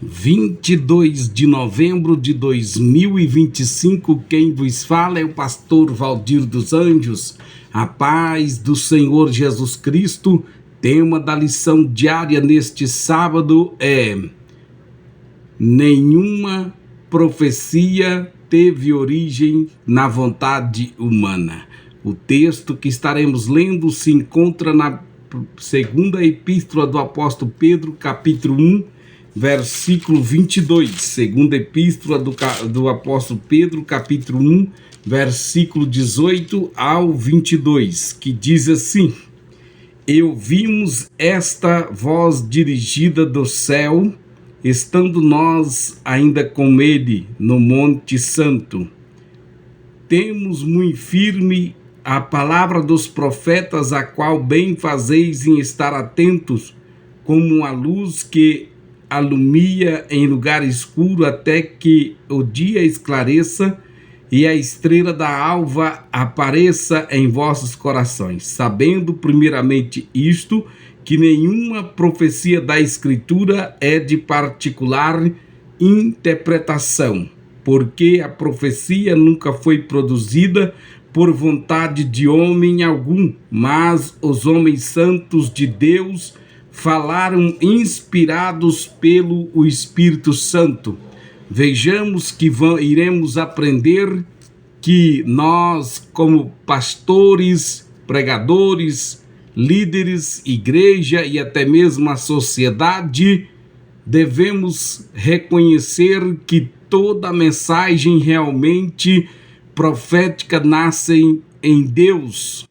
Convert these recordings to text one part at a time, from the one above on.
22 de novembro de 2025, quem vos fala é o pastor Valdir dos Anjos. A paz do Senhor Jesus Cristo. Tema da lição diária neste sábado é: nenhuma profecia teve origem na vontade humana. O texto que estaremos lendo se encontra na segunda epístola do apóstolo Pedro, capítulo 1, versículo 22. Segunda epístola do apóstolo Pedro, capítulo 1, versículo 18 ao 22, que diz assim: E ouvimos esta voz dirigida do céu, estando nós ainda com ele no Monte Santo. Temos muito firme a palavra dos profetas, a qual bem fazeis em estar atentos, como a luz que alumia em lugar escuro, até que o dia esclareça e a estrela da alva apareça em vossos corações, sabendo primeiramente isto, que nenhuma profecia da Escritura é de particular interpretação, porque a profecia nunca foi produzida por vontade de homem algum, mas os homens santos de Deus falaram inspirados pelo Espírito Santo. Vejamos que iremos aprender que nós, como pastores, pregadores, líderes, igreja e até mesmo a sociedade, devemos reconhecer que toda mensagem realmente profética nasce em Deus,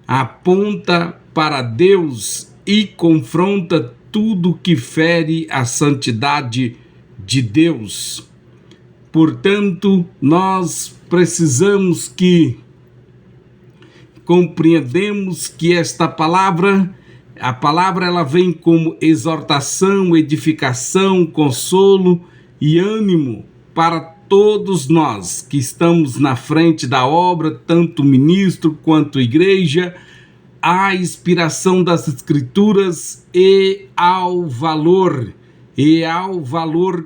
aponta para Deus e confronta tudo que fere a santidade de Deus. Portanto, nós precisamos que compreendemos que esta palavra, a palavra ela vem como exortação, edificação, consolo e ânimo para todos nós que estamos na frente da obra, tanto ministro quanto igreja, à inspiração das Escrituras e ao valor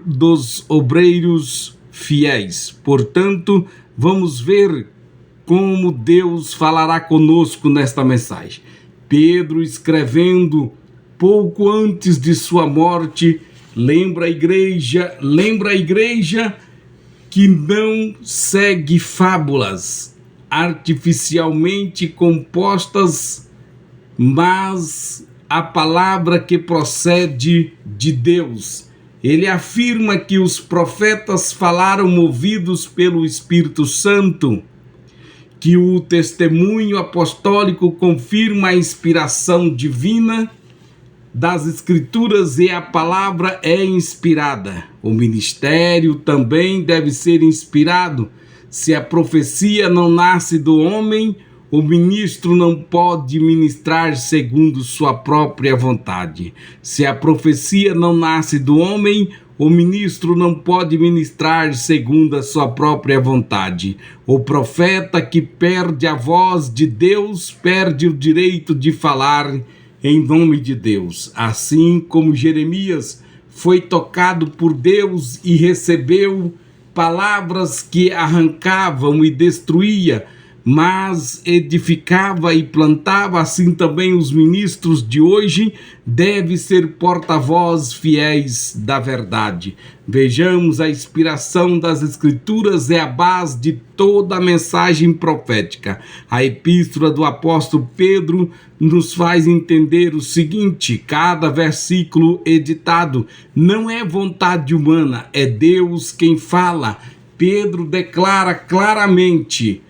dos obreiros fiéis. Portanto, vamos ver como Deus falará conosco nesta mensagem. Pedro, escrevendo pouco antes de sua morte, lembra a igreja que não segue fábulas artificialmente compostas, mas a palavra que procede de Deus. Ele afirma que os profetas falaram movidos pelo Espírito Santo, que o testemunho apostólico confirma a inspiração divina das Escrituras e a palavra é inspirada. O ministério também deve ser inspirado. Se a profecia não nasce do homem, o ministro não pode ministrar segundo sua própria vontade. Se a profecia não nasce do homem, o ministro não pode ministrar segundo a sua própria vontade. O profeta que perde a voz de Deus perde o direito de falar em nome de Deus. Assim como Jeremias foi tocado por Deus e recebeu palavras que arrancavam e destruía, mas edificava e plantava, assim também os ministros de hoje devem ser porta-voz fiéis da verdade. Vejamos, a inspiração das Escrituras é a base de toda a mensagem profética. A epístola do apóstolo Pedro nos faz entender o seguinte: cada versículo editado não é vontade humana, é Deus quem fala. Pedro declara claramente: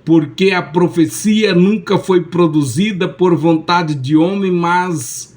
porque a profecia nunca foi produzida por vontade de homem, mas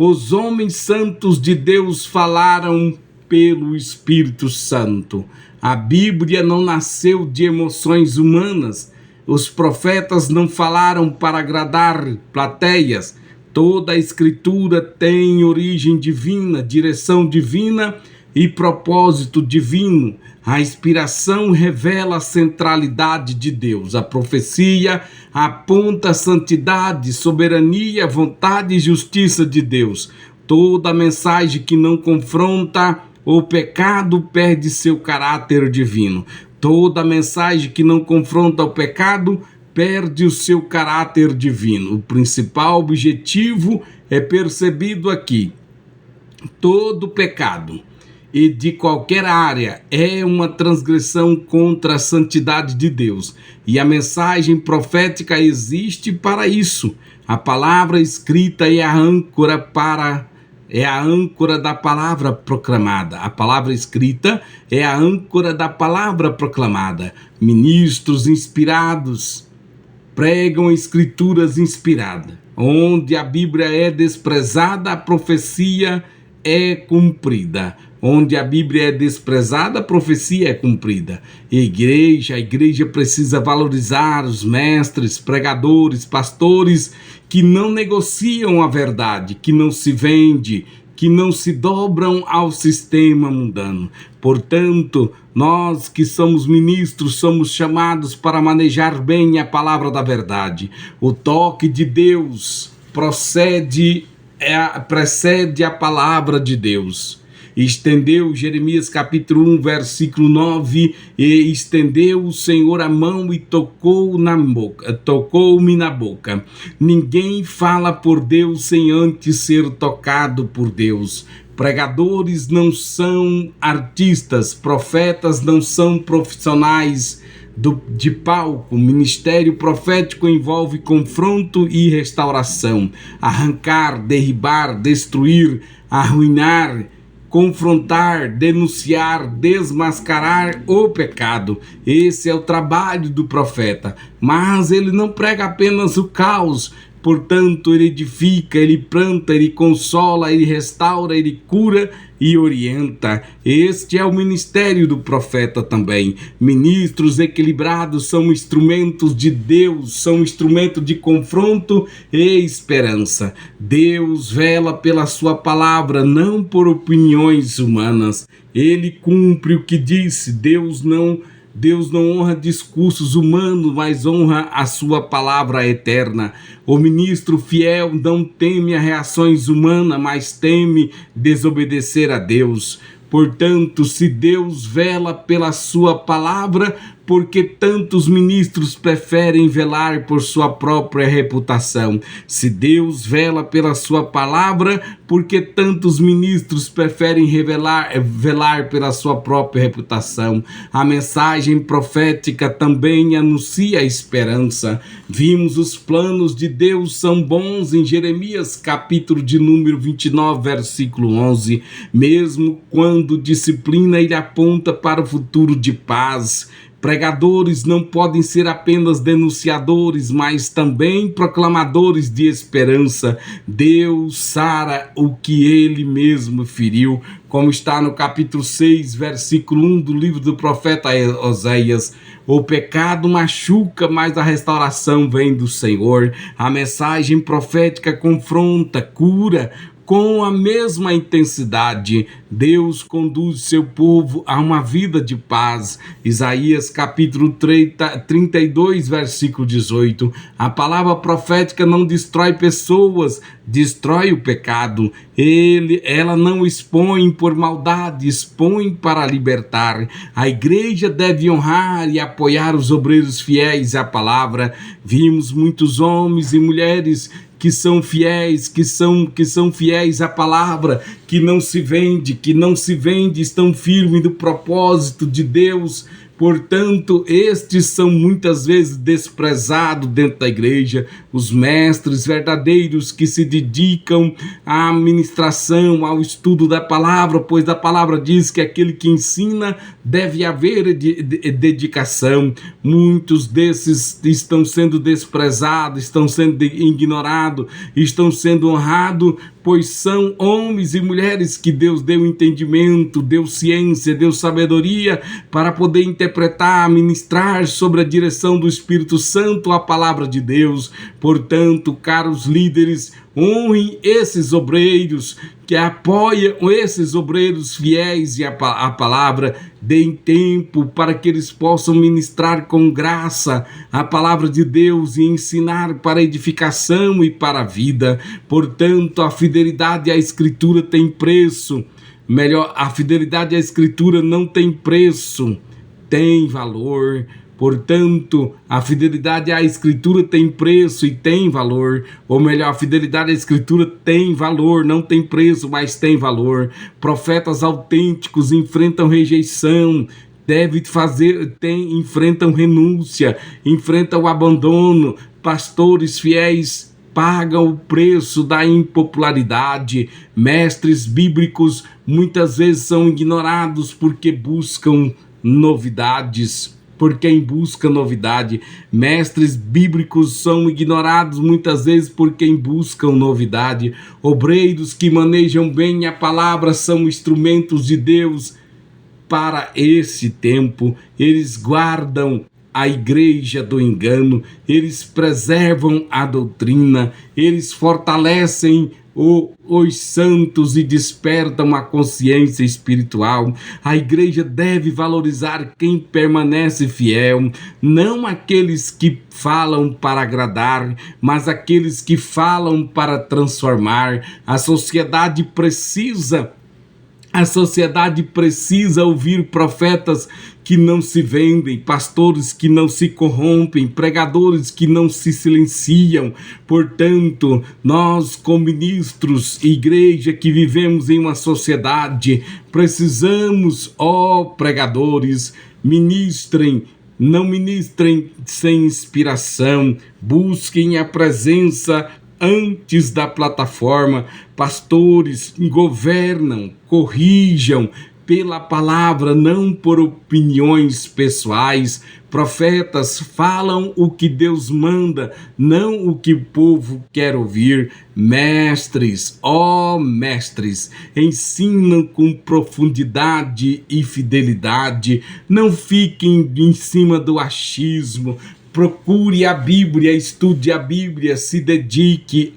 os homens santos de Deus falaram pelo Espírito Santo. A Bíblia não nasceu de emoções humanas. Os profetas não falaram para agradar plateias. Toda a Escritura tem origem divina, direção divina e propósito divino. A inspiração revela a centralidade de Deus. A profecia aponta a santidade, soberania, vontade e justiça de Deus. Toda mensagem que não confronta o pecado perde seu caráter divino. Toda mensagem que não confronta o pecado perde o seu caráter divino. O principal objetivo é percebido aqui. Todo pecado e de qualquer área é uma transgressão contra a santidade de Deus. E a mensagem profética existe para isso. A palavra escrita é a âncora da palavra proclamada. A palavra escrita é a âncora da palavra proclamada. Ministros inspirados pregam escrituras inspiradas. Onde a Bíblia é desprezada, a profecia é cumprida. Onde a Bíblia é desprezada, a profecia é cumprida. A igreja precisa valorizar os mestres, pregadores, pastores que não negociam a verdade, que não se vende, que não se dobram ao sistema mundano. Portanto, nós que somos ministros, somos chamados para manejar bem a palavra da verdade. O toque de Deus precede a palavra de Deus. Estendeu Jeremias capítulo 1, versículo 9, e estendeu o Senhor a mão e tocou-me na boca. Ninguém fala por Deus sem antes ser tocado por Deus. Pregadores não são artistas, profetas não são profissionais de palco. Ministério profético envolve confronto e restauração. Arrancar, derribar, destruir, arruinar, confrontar, denunciar, desmascarar o pecado. Esse é o trabalho do profeta. Mas ele não prega apenas o caos. Portanto, ele edifica, ele planta, ele consola, ele restaura, ele cura e orienta. Este é o ministério do profeta também. Ministros equilibrados são instrumentos de Deus, são instrumentos de confronto e esperança. Deus vela pela sua palavra, não por opiniões humanas. Ele cumpre o que disse. Deus não honra discursos humanos, mas honra a sua palavra eterna. O ministro fiel não teme as reações humanas, mas teme desobedecer a Deus. Portanto, se Deus vela pela sua palavra, porque tantos ministros preferem velar por sua própria reputação? Se Deus vela pela sua palavra, porque tantos ministros preferem velar pela sua própria reputação? A mensagem profética também anuncia a esperança. Vimos os planos de Deus são bons em Jeremias, capítulo de número 29, versículo 11. Mesmo quando disciplina, ele aponta para o futuro de paz. Pregadores não podem ser apenas denunciadores, mas também proclamadores de esperança. Deus sara o que ele mesmo feriu, como está no capítulo 6, versículo 1 do livro do profeta Oséias. O pecado machuca, mas a restauração vem do Senhor. A mensagem profética confronta, cura. Com a mesma intensidade, Deus conduz seu povo a uma vida de paz. Isaías capítulo 32, versículo 18. A palavra profética não destrói pessoas, destrói o pecado. Ela não expõe por maldade, expõe para libertar. A igreja deve honrar e apoiar os obreiros fiéis à palavra. Vimos muitos homens e mulheres que são fiéis, que são fiéis à palavra, que não se vende, estão firmes no propósito de Deus. Portanto, estes são muitas vezes desprezados dentro da igreja. Os mestres verdadeiros que se dedicam à ministração, ao estudo da palavra, pois a palavra diz que aquele que ensina deve haver dedicação. Muitos desses estão sendo desprezados, estão sendo ignorados, estão sendo honrados, pois são homens e mulheres que Deus deu entendimento, deu ciência, deu sabedoria para poder interpretar, ministrar sobre a direção do Espírito Santo a palavra de Deus. Portanto, caros líderes, honrem esses obreiros que apoiam esses obreiros fiéis e a palavra, deem tempo para que eles possam ministrar com graça a palavra de Deus e ensinar para edificação e para a vida. Portanto, a fidelidade à Escritura tem preço. Melhor, a fidelidade à Escritura não tem preço, tem valor. Portanto, a fidelidade à Escritura tem preço e tem valor. Ou melhor, a fidelidade à Escritura tem valor, não tem preço, mas tem valor. Profetas autênticos enfrentam rejeição, enfrentam renúncia, enfrentam o abandono. Pastores fiéis pagam o preço da impopularidade. Mestres bíblicos muitas vezes são ignorados porque buscam novidades. Por quem busca novidade. Mestres bíblicos são ignorados muitas vezes por quem buscam novidade. Obreiros que manejam bem a palavra são instrumentos de Deus para esse tempo. Eles guardam a igreja do engano, eles preservam a doutrina, eles fortalecem os santos e despertam a consciência espiritual. A igreja deve valorizar quem permanece fiel, não aqueles que falam para agradar, mas aqueles que falam para transformar. A sociedade precisa ouvir profetas que não se vendem, pastores que não se corrompem, pregadores que não se silenciam. Portanto, nós, como ministros, igreja que vivemos em uma sociedade, precisamos, pregadores, não ministrem sem inspiração, busquem a presença antes da plataforma. Pastores governam, corrijam pela palavra, não por opiniões pessoais. Profetas falam o que Deus manda, não o que o povo quer ouvir. Mestres, mestres, ensinam com profundidade e fidelidade. Não fiquem em cima do achismo. Procure a Bíblia, estude a Bíblia, se dedique,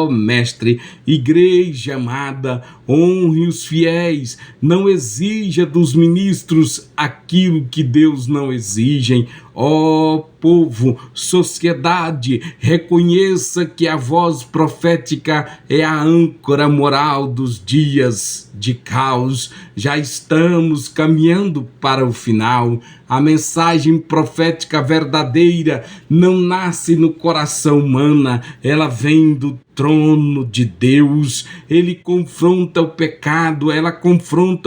mestre. Igreja amada, honre os fiéis, não exija dos ministros aquilo que Deus não exige. Povo, sociedade, reconheça que a voz profética é a âncora moral dos dias de caos. Já estamos caminhando para o final. A mensagem profética verdadeira não nasce no coração humano, ela vem do trono de Deus. Ela confronta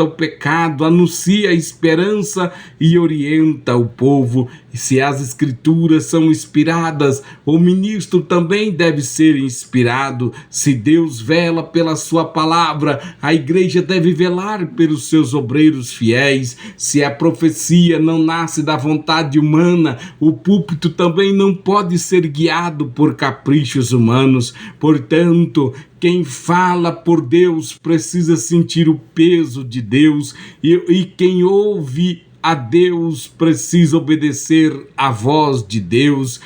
o pecado, anuncia a esperança e orienta o povo. Se as escrituras são inspiradas, o ministro também deve ser inspirado. Se Deus vela pela sua palavra, a igreja deve velar pelos seus obreiros fiéis. Se a profecia não nasce da vontade humana, o púlpito também não pode ser guiado por caprichos humanos. Portanto, quem fala por Deus precisa sentir o peso de Deus, e quem ouve a Deus precisa obedecer à voz de Deus.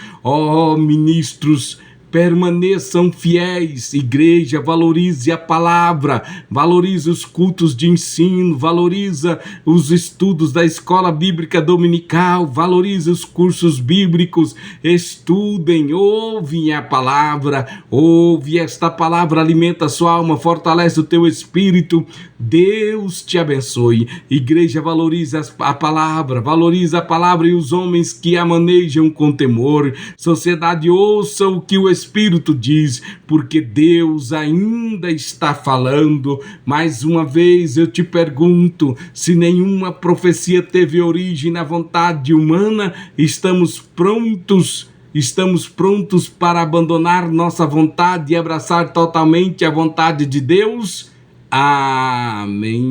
Ministros, permaneçam fiéis. Igreja, valorize a palavra, valorize os cultos de ensino, valorize os estudos da escola bíblica dominical, valorize os cursos bíblicos. Estudem, ouvem a palavra, ouve esta palavra, alimenta a sua alma, fortalece o teu espírito. Deus te abençoe. Igreja, valorize a palavra, valorize a palavra e os homens que a manejam com temor. Sociedade, ouça o que o Espírito diz, porque Deus ainda está falando. Mais uma vez eu te pergunto, se nenhuma profecia teve origem na vontade humana, estamos prontos para abandonar nossa vontade e abraçar totalmente a vontade de Deus? Amém.